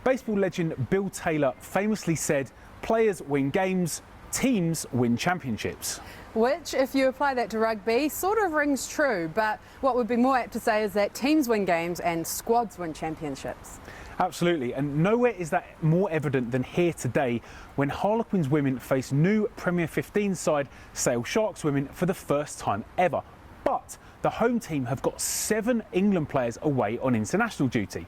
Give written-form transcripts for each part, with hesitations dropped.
Baseball legend Bill Taylor famously said, "Players win games, teams win championships." Which, if you apply that to rugby, sort of rings true, but what would be more apt to say is that teams win games and squads win championships. Absolutely, and nowhere is that more evident than here today when Harlequins Women face new Premier 15 side Sale Sharks Women for the first time ever. But the home team have got 7 England players away on international duty.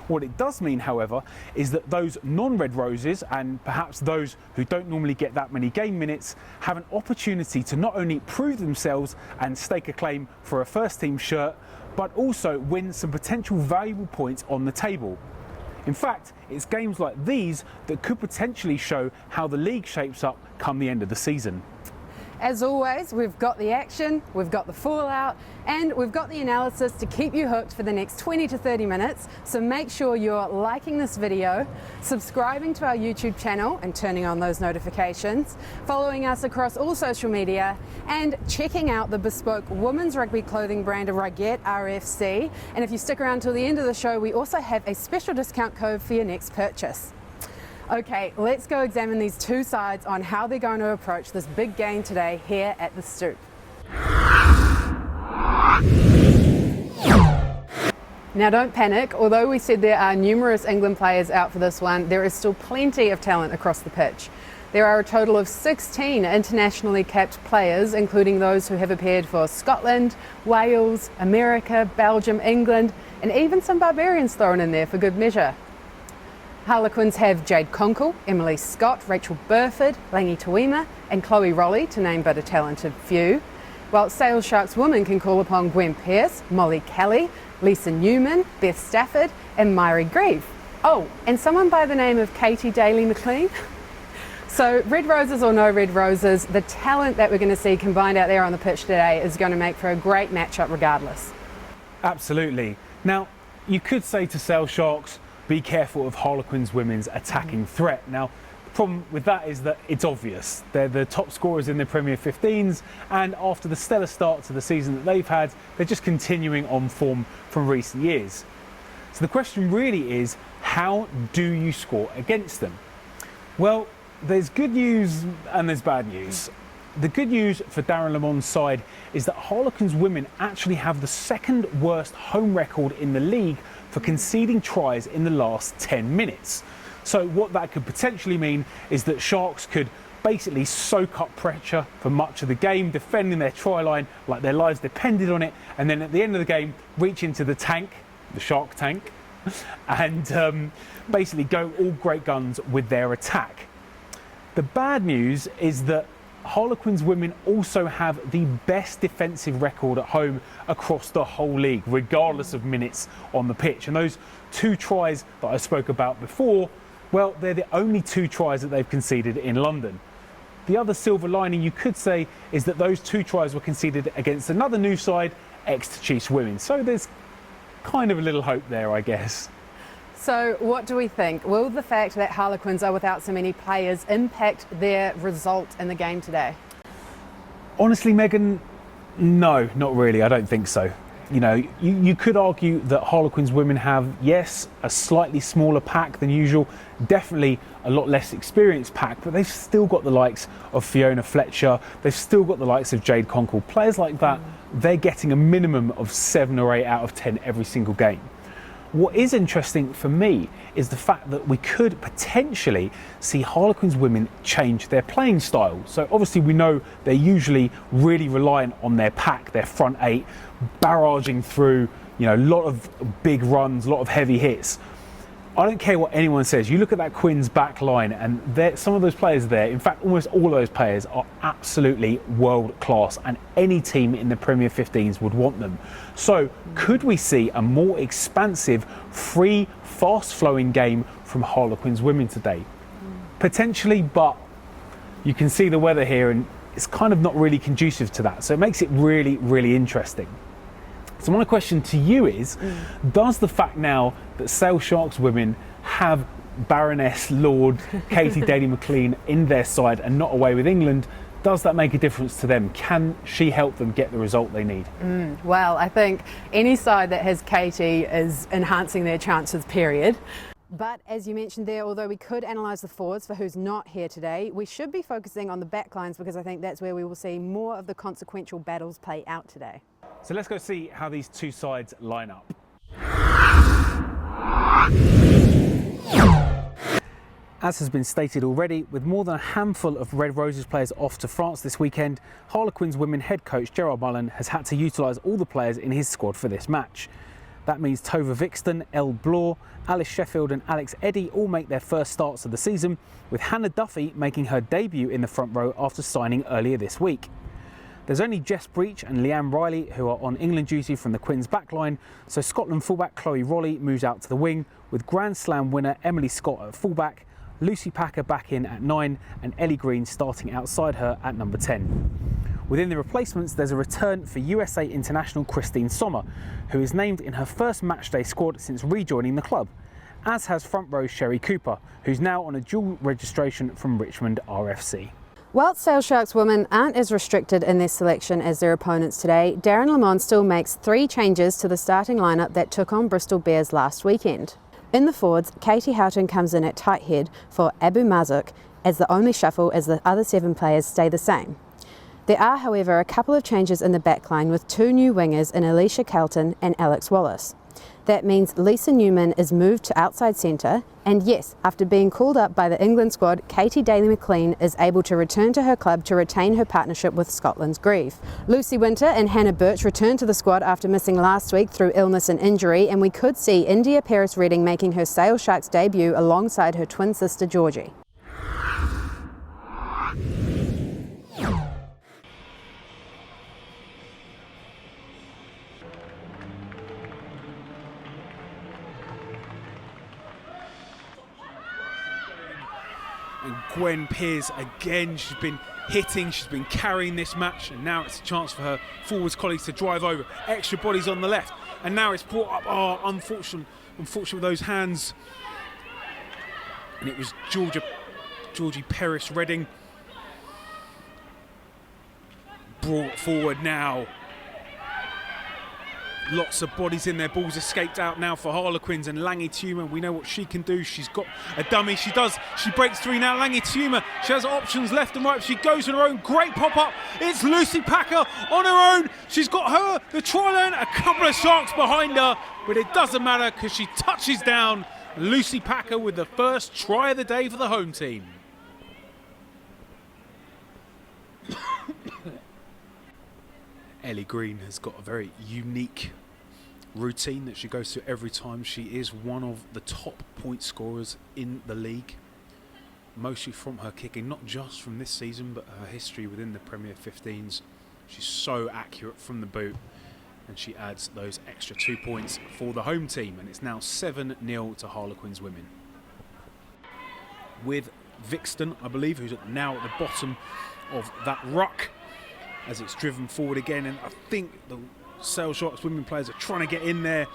What it does mean, however, is that those non-Red Roses and perhaps those who don't normally get that many game minutes have an opportunity to not only prove themselves and stake a claim for a first team shirt, but also win some potential valuable points on the table. In fact, it's games like these that could potentially show how the league shapes up come the end of the season. As always, we've got the action, we've got the fallout, and we've got the analysis to keep you hooked for the next 20 to 30 minutes. So make sure you're liking this video, subscribing to our YouTube channel and turning on those notifications, following us across all social media, and checking out the bespoke women's rugby clothing brand of Rugby RFC. And if you stick around till the end of the show, we also have a special discount code for your next purchase. Okay, let's go examine these two sides on how they're going to approach this big game today here at the Stoop. Now don't panic, although we said there are numerous England players out for this one, there is still plenty of talent across the pitch. There are a total of 16 internationally capped players, including those who have appeared for Scotland, Wales, America, Belgium, England, and even some barbarians thrown in there for good measure. Harlequins have Jade Conkle, Emily Scott, Rachel Burford, Langi Tuima and Chloe Rolly, to name but a talented few. While Sale Sharks Women can call upon Gwen Pearce, Molly Kelly, Lisa Newman, Beth Stafford and Myri Grieve. Oh, and someone by the name of Katie Daly-McLean. So Red Roses or no Red Roses, the talent that we're going to see combined out there on the pitch today is going to make for a great matchup regardless. Absolutely. Now, you could say to Sale Sharks, be careful of Harlequins Women's attacking threat. Now, the problem with that is that it's obvious. They're the top scorers in the Premier 15s, and after the stellar start to the season that they've had, they're just continuing on form from recent years. So the question really is, how do you score against them? Well, there's good news and there's bad news. The good news for Darren Lemont's side is that Harlequins Women actually have the second worst home record in the league for conceding tries in the last 10 minutes. So what that could potentially mean is that Sharks could basically soak up pressure for much of the game, defending their try line like their lives depended on it, and then at the end of the game reach into the tank, the Shark tank, and basically go all great guns with their attack. The bad news is that Harlequins Women also have the best defensive record at home across the whole league, regardless of minutes on the pitch. And those 2 tries that I spoke about before, well, they're the only 2 tries that they've conceded in London. The other silver lining, you could say, is that those 2 tries were conceded against another new side, ex-Chiefs Women. So there's kind of a little hope there, I guess. So what do we think? Will the fact that Harlequins are without so many players impact their result in the game today? Honestly, Megan, no, not really. I don't think so. You know, you could argue that Harlequins Women have, yes, a slightly smaller pack than usual, definitely a lot less experienced pack, but they've still got the likes of Fiona Fletcher, they've still got the likes of Jade Conkle. Players like that, they're getting a minimum of 7 or 8 out of 10 every single game. What is interesting for me is the fact that we could potentially see Harlequins Women change their playing style. So obviously we know they're usually really reliant on their pack, their front 8, barraging through, you know, a lot of big runs, a lot of heavy hits. I don't care what anyone says. You look at that Quins back line and some of those players there, in fact almost all of those players are absolutely world class, and any team in the Premier 15s would want them. So could we see a more expansive, free, fast flowing game from Harlequins Women today? Potentially, but you can see the weather here and it's kind of not really conducive to that. So it makes it really, really interesting. So my question to you is, does the fact now that Sale Sharks Women have Baroness Lord Katie Daly-McLean in their side and not away with England, does that make a difference to them? Can she help them get the result they need? Well, I think any side that has Katie is enhancing their chances, period. But as you mentioned there, although we could analyse the forwards for who's not here today, we should be focusing on the backlines because I think that's where we will see more of the consequential battles play out today. So let's go see how these two sides line up. As has been stated already, with more than a handful of Red Roses players off to France this weekend, Harlequins Women head coach Gerard Mullen has had to utilise all the players in his squad for this match. That means Tova Vixton, Elle Blore, Alice Sheffield and Alex Eddy all make their first starts of the season, with Hannah Duffy making her debut in the front row after signing earlier this week. There's only Jess Breach and Leanne Riley who are on England duty from the Quins backline, so Scotland fullback Chloe Rolly moves out to the wing, with Grand Slam winner Emily Scott at fullback, Lucy Packer back in at 9 and Ellie Green starting outside her at number 10. Within the replacements, there's a return for USA international Christine Sommer, who is named in her first matchday squad since rejoining the club, as has front row Sherry Cooper, who's now on a dual registration from Richmond RFC. Whilst Sale Sharks women aren't as restricted in their selection as their opponents today, Darren Lamont still makes 3 changes to the starting lineup that took on Bristol Bears last weekend. In the forwards, Katie Houghton comes in at tight head for Abu Marzouk as the only shuffle, as the other 7 players stay the same. There are, however, a couple of changes in the backline with 2 new wingers in Alicia Kelton and Alex Wallace. That means Lisa Newman is moved to outside centre, and yes, after being called up by the England squad, Katie Daly-McLean is able to return to her club to retain her partnership with Scotland's Grieve. Lucy Winter and Hannah Birch return to the squad after missing last week through illness and injury, and we could see India Paris-Redding making her Sale Sharks debut alongside her twin sister Georgie. And Gwen Pearce again, she's been hitting, she's been carrying this match, and now it's a chance for her forwards colleagues to drive over. Extra bodies on the left, and now it's brought up. Oh, unfortunate with those hands. And it was Georgie Paris-Redding brought forward now. Lots of bodies in there. Balls escaped out now for Harlequins, and Lange Tuma, we know what she can do. She's got a dummy. She breaks through now. Lange Tuma, she has options left and right. She goes on her own. Great pop-up. It's Lucy Packer on her own. She's got the try line, a couple of Sharks behind her, but it doesn't matter because she touches down. Lucy Packer with the first try of the day for the home team. Ellie Green has got a very unique routine that she goes through every time. She is one of the top point scorers in the league, mostly from her kicking, not just from this season but her history within the Premier 15s. She's so accurate from the boot, and she adds those extra 2 points for the home team, and it's now 7-0 to Harlequins Women. With Vixton, I believe, who's now at the bottom of that ruck, as it's driven forward again, and I think the Sale Sharks Women players are trying to get in there.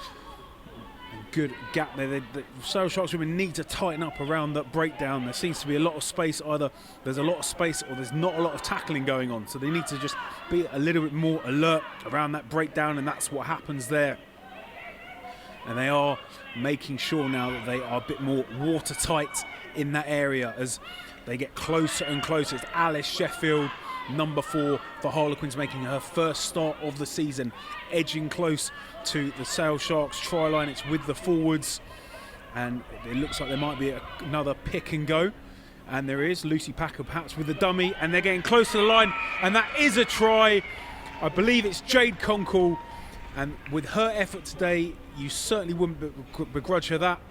Good gap there. The Sale Sharks Women need to tighten up around that breakdown. There seems to be a lot of space. Either there's a lot of space or there's not a lot of tackling going on, so they need to just be a little bit more alert around that breakdown, and that's what happens there. And they are making sure now that they are a bit more watertight in that area as they get closer and closer. It's Alice Sheffield, number 4 for Harlequins, making her first start of the season, edging close to the Sale Sharks try line. It's with the forwards, and it looks like there might be another pick and go, and there is Lucy Packer perhaps with the dummy, and they're getting close to the line, and that is a try. I believe it's Jade Conkle, and with her effort today you certainly wouldn't begrudge her that,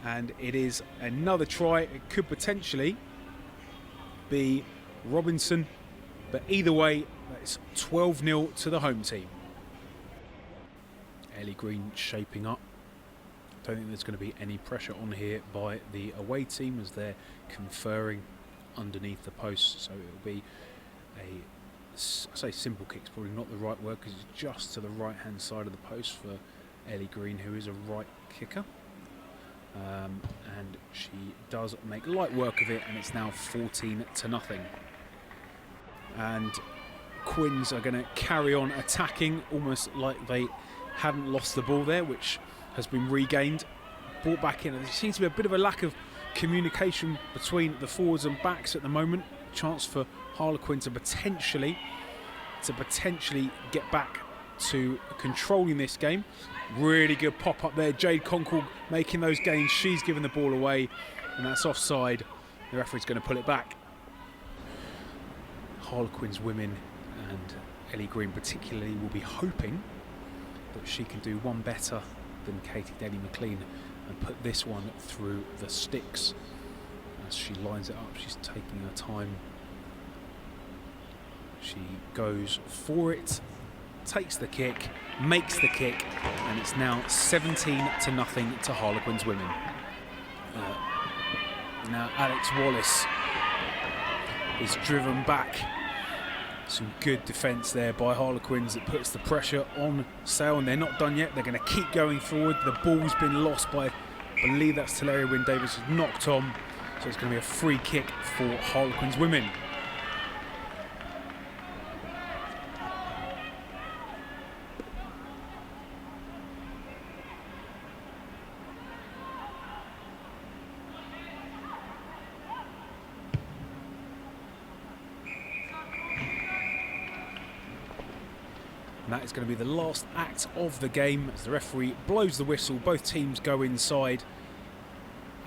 and it is another try. It could potentially be Robinson, but either way, it's 12-0 to the home team. Ellie Green shaping up. Don't think there's going to be any pressure on here by the away team as they're conferring underneath the post, so it'll be I say simple kick's probably not the right word because it's just to the right hand side of the post for Ellie Green, who is a right kicker. And she does make light work of it, and it's now 14-0. And Quins are going to carry on attacking almost like they hadn't lost the ball there, which has been regained brought back in. There seems to be a bit of a lack of communication between the forwards and backs at the moment. Chance for Harlequin to potentially get back to controlling this game. Really good pop up there. Jade Concord making those gains. She's given the ball away, and that's offside. The referee's going to pull it back. Harlequins Women and Ellie Green particularly will be hoping that she can do one better than Katie Daly-McLean and put this one through the sticks. As she lines it up, she's taking her time. She goes for it, takes the kick, makes the kick, and it's now 17-0 to Harlequins Women. Now Alex Wallace is driven back. Some good defence there by Harlequins that puts the pressure on Sale, and they're not done yet. They're going to keep going forward. The ball's been lost by, I believe that's Teleria Wynne Davis, who's knocked on. So it's going to be a free kick for Harlequins Women. And that is going to be the last act of the game as the referee blows the whistle. Both teams go inside,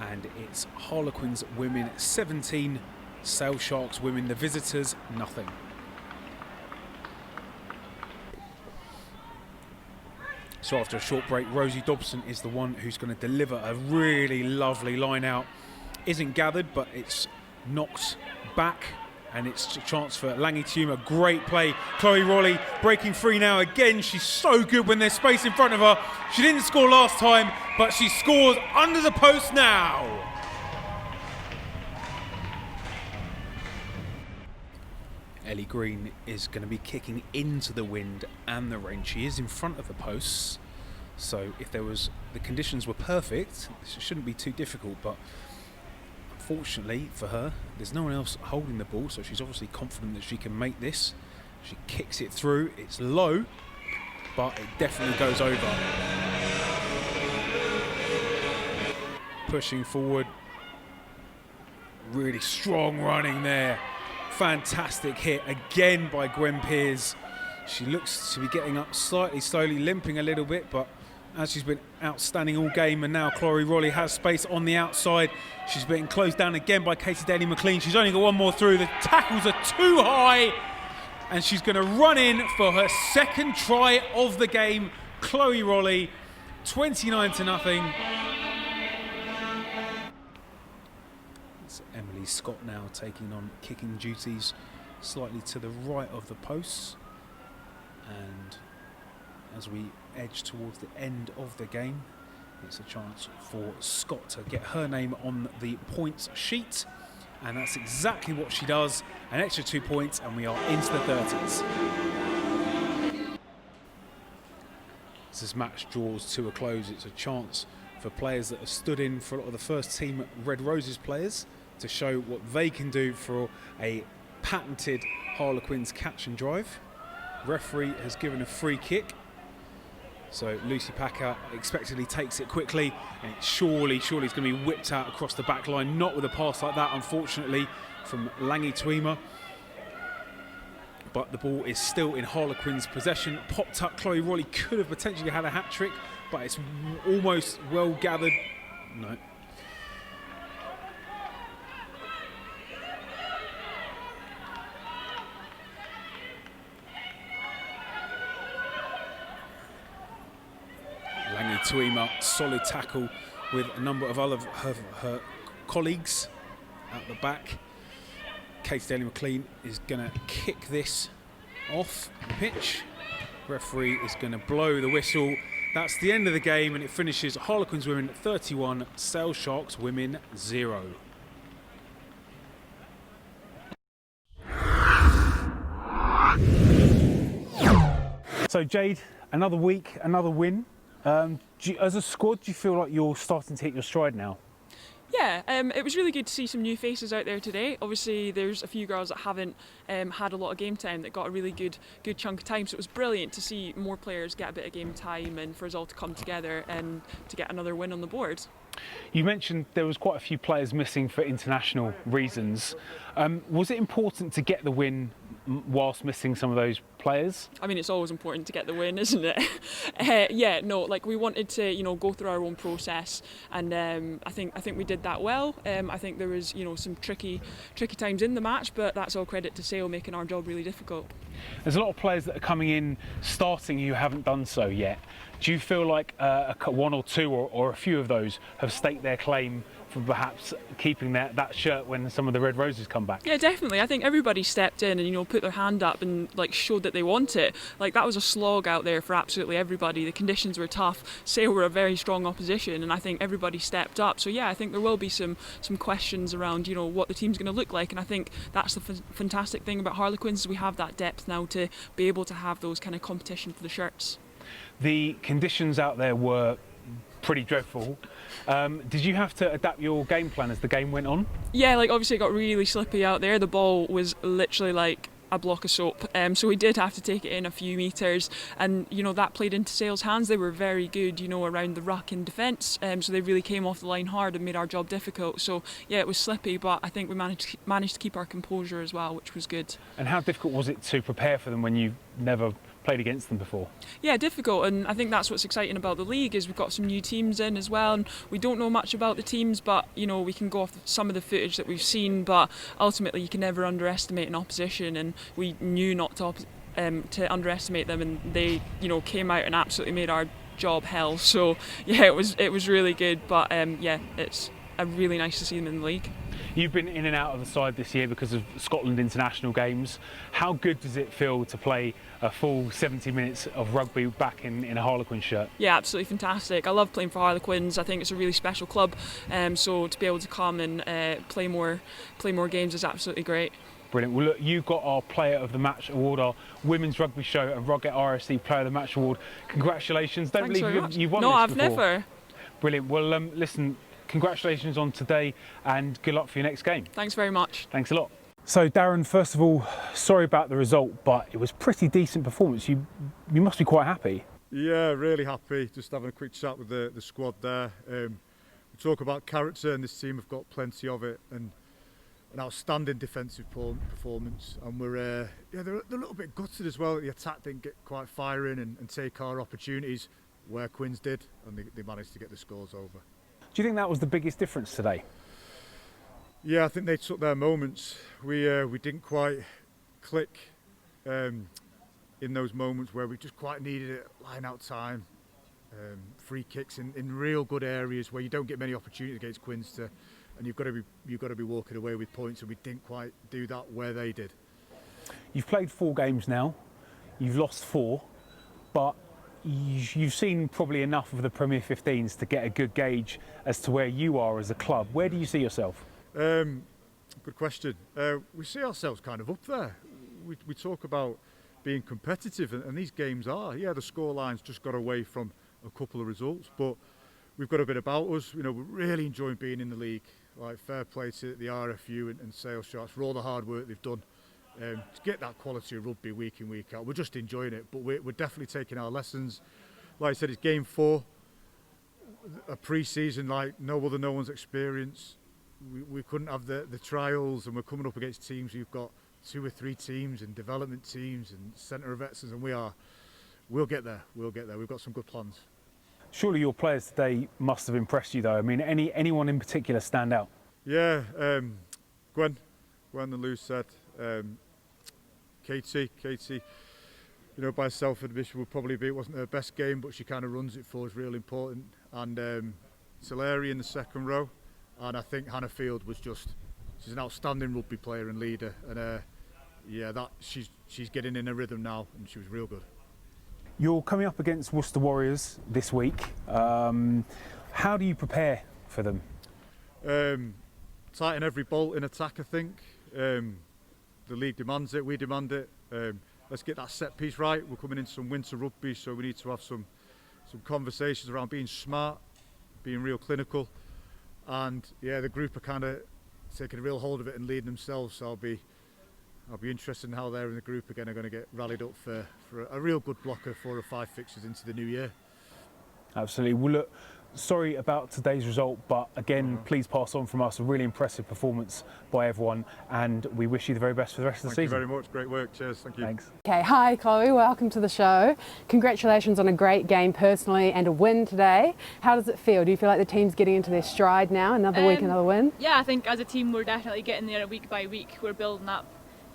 and it's Harlequins Women 17, Sale Sharks Women, the visitors, nothing. So after a short break, Rosie Dobson is the one who's going to deliver a really lovely line out. Isn't gathered, but it's knocked back. And it's a chance for Langi Tuma. Great play. Chloe Rowley breaking free now again. She's so good when there's space in front of her. She didn't score last time, but she scores under the post now. Ellie Green is going to be kicking into the wind and the rain. She is in front of the posts. So if the conditions were perfect, this shouldn't be too difficult, but fortunately for her, there's no one else holding the ball, so she's obviously confident that she can make this. She kicks it through. It's low, but it definitely goes over. Pushing forward. Really strong running there. Fantastic hit again by Gwen Pears. She looks to be getting up slightly slowly, limping a little bit, but as she's been outstanding all game, and now Chloe Rowley has space on the outside. She's being closed down again by Katie Daly-McLean. She's only got one more through. The tackles are too high, and she's going to run in for her second try of the game. Chloe Rowley, 29-0. It's Emily Scott now taking on kicking duties slightly to the right of the posts. And as we edge towards the end of the game, it's a chance for Scott to get her name on the points sheet, and that's exactly what she does. An extra 2 points, and we are into the 30s. As this match draws to a close, it's a chance for players that have stood in for a lot of the first team Red Roses players to show what they can do for a patented Harlequins catch and drive. Referee has given a free kick. So Lucy Packer expectedly takes it quickly, and it surely is going to be whipped out across the back line. Not with a pass like that, unfortunately, from Langi Tuima. But the ball is still in Harlequins' possession. Popped up, Chloe Rowley could have potentially had a hat-trick, but it's almost well gathered. No. Langi Tuima, solid tackle with a number of other her colleagues out the back. Katie Daly-McLean is going to kick this off the pitch. Referee is going to blow the whistle. That's the end of the game, and it finishes Harlequins Women 31, Sale Sharks Women 0. So Jade, another week, another win. As a squad, do you feel like you're starting to hit your stride now? Yeah, it was really good to see some new faces out there today. Obviously, there's a few girls that haven't had a lot of game time that got a really good chunk of time. So it was brilliant to see more players get a bit of game time and for us all to come together and to get another win on the board. You mentioned there was quite a few players missing for international reasons. Was it important to get the win whilst missing some of those players? I mean, it's always important to get the win, isn't it? We wanted to, go through our own process, and I think we did that well. I think there was, some tricky times in the match, but that's all credit to Sale making our job really difficult. There's a lot of players that are coming in, starting, who haven't done so yet. Do you feel like one or two or a few of those have staked their claim for perhaps keeping that shirt when some of the Red Roses come back? Yeah, definitely. I think everybody stepped in and put their hand up and showed that they want it. That was a slog out there for absolutely everybody. The conditions were tough. Sale were a very strong opposition, and I think everybody stepped up. So yeah, I think there will be some questions around what the team's going to look like, and I think that's the fantastic thing about Harlequins is we have that depth now to be able to have those kind of competition for the shirts. The conditions out there were pretty dreadful. Did you have to adapt your game plan as the game went on? Yeah, obviously it got really slippy out there. The ball was literally like a block of soap, so we did have to take it in a few metres, and that played into Sale's hands. They were very good around the ruck in defence, so they really came off the line hard and made our job difficult. So yeah, it was slippy, but I think we managed to keep our composure as well, which was good. And how difficult was it to prepare for them when you've never played against them before? Yeah, difficult, and I think that's what's exciting about the league is we've got some new teams in as well, and we don't know much about the teams, but we can go off some of the footage that we've seen, but ultimately you can never underestimate an opposition, and we knew not to underestimate them, and they came out and absolutely made our job hell. So yeah, it was really good, but it's really nice to see them in the league. You've been in and out of the side this year because of Scotland international games. How good does it feel to play a full 70 minutes of rugby back in a Harlequin shirt? Yeah, absolutely fantastic. I love playing for Harlequins. I think it's a really special club. So to be able to come and play more games is absolutely great. Brilliant. Well, look, you got our Player of the Match award, our Women's Rugby Show and Rugby RSC Player of the Match award. Congratulations. Don't Thanks believe you've won no, this I've before. never. Brilliant. Well, listen, congratulations on today and good luck for your next game. Thanks very much. Thanks a lot. So Darren, first of all, sorry about the result, but it was pretty decent performance. You must be quite happy. Yeah, really happy. Just having a quick chat with the squad there. We talk about character, and this team have got plenty of it, and an outstanding defensive performance. And they're a little bit gutted as well. The attack didn't get quite firing and take our opportunities where Quins did, and they managed to get the scores over. Do you think that was the biggest difference today? Yeah, I think they took their moments. We didn't quite click in those moments where we just quite needed it, line out time, free kicks in real good areas where you don't get many opportunities against Quins and you've got to be walking away with points, and we didn't quite do that where they did. You've played 4 games now, you've lost 4, but you've seen probably enough of the Premier 15s to get a good gauge as to where you are as a club. Where do you see yourself? Good question. We see ourselves kind of up there. We talk about being competitive, and these games are. Yeah, the scoreline's just got away from a couple of results, but we've got a bit about us. We're really enjoying being in the league. Fair play to the RFU and Sale Sharks for all the hard work they've done to get that quality of rugby week in, week out. We're just enjoying it, but we're definitely taking our lessons. Like I said, it's game 4, a pre-season like no one's experienced. We couldn't have the trials, and we're coming up against teams who've got 2 or 3 teams and development teams and centre of excellence, and we'll get there. We've got some good plans. Surely your players today must have impressed you, though. I mean, anyone in particular stand out? Yeah, Gwen and Lou said, Katie, by self-admission would probably be, it wasn't her best game, but she kind of runs it for us, real important. And Tulare in the second row, and I think Hannah Field she's an outstanding rugby player and leader, and she's getting in a rhythm now, and she was real good. You're coming up against Worcester Warriors this week. How do you prepare for them? Tighten every bolt in attack, I think. The league demands it, we demand it. Let's get that set piece right. We're coming into some winter rugby, so we need to have some conversations around being smart, being real clinical. And yeah, the group are kind of taking a real hold of it and leading themselves, so I'll be interested in how they're in the group again are going to get rallied up for a real good block of 4 or 5 fixtures into the new year. Absolutely. Well, look, sorry about today's result, but again, please pass on from us a really impressive performance by everyone, and we wish you the very best for the rest of the season. Thank you very much. Great work. Cheers. Thank you. Thanks. Okay, hi Chloe, welcome to the show. Congratulations on a great game personally and a win today. How does it feel? Do you feel like the team's getting into their stride now? Another week, another win? Yeah, I think as a team we're definitely getting there week by week. We're building up.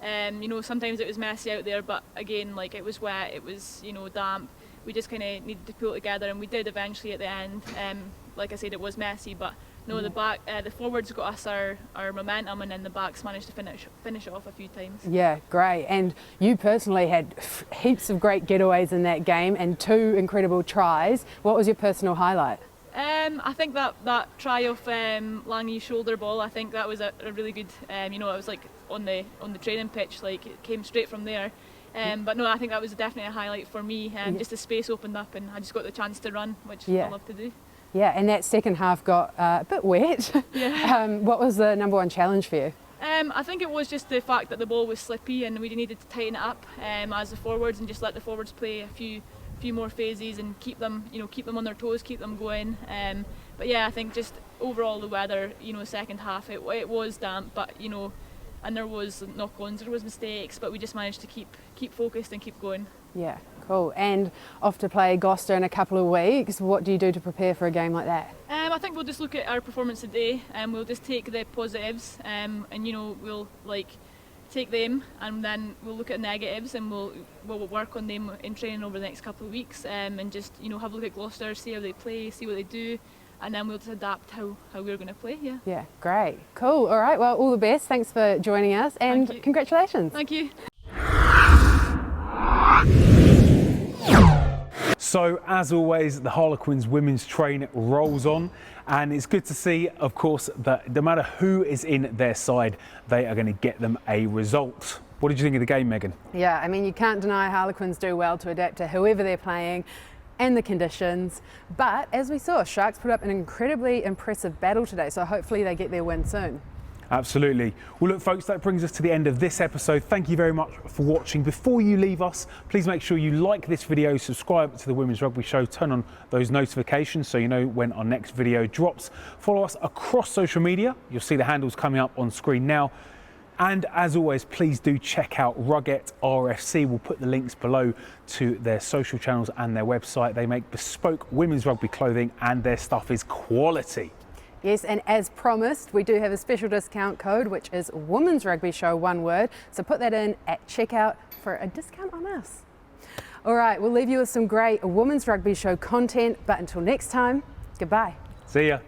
You know, sometimes it was messy out there, but again, like, it was wet, it was, you know, damp. We just kind of needed to pull it together, and we did eventually at the end. Like I said, it was messy, but no, the forwards got us our momentum, and then the backs managed to finish it off a few times. Yeah, great. And you personally had heaps of great getaways in that game and 2 incredible tries. What was your personal highlight? I think that try off Lange's shoulder ball, I think that was a really good, you know, it was like on the training pitch, like it came straight from there. But no, I think that was definitely a highlight for me. Just the space opened up and I just got the chance to run, which I love to do. Yeah, and that second half got a bit wet. Yeah. What was the number one challenge for you? I think it was just the fact that the ball was slippy and we needed to tighten it up as the forwards, and just let the forwards play a few more phases and keep them on their toes, keep them going. But yeah, I think just overall the weather, you know, second half it was damp, but you know, and there was knock-ons, there was mistakes, but we just managed to keep focused and keep going. Yeah, cool. And off to play Gloucester in a couple of weeks. What do you do to prepare for a game like that? I think we'll just look at our performance today and we'll just take the positives and you know, we'll like take them and then we'll look at negatives and we'll work on them in training over the next couple of weeks and just, you know, have a look at Gloucester, see how they play, see what they do, and then we'll just adapt how we're going to play. Yeah, great, cool. All right, well, all the best. Thanks for joining us and congratulations. Thank you. So, as always, the Harlequins women's train rolls on, and it's good to see, of course, that no matter who is in their side, they are going to get them a result. What did you think of the game, Megan? Yeah, I mean, you can't deny Harlequins do well to adapt to whoever they're playing and the conditions, but as we saw, Sharks put up an incredibly impressive battle today, so hopefully they get their win soon. Absolutely. Well, look, folks, that brings us to the end of this episode. Thank you very much for watching. Before you leave us, please make sure you like this video, subscribe to the Women's Rugby Show, turn on those notifications so you know when our next video drops. Follow us across social media. You'll see the handles coming up on screen now. And as always, please do check out Rugget RFC. We'll put the links below to their social channels and their website. They make bespoke women's rugby clothing and their stuff is quality. Yes, and as promised, we do have a special discount code, which is Women's Rugby Show, one word. So put that in at checkout for a discount on us. All right, we'll leave you with some great Women's Rugby Show content, but until next time, goodbye. See ya.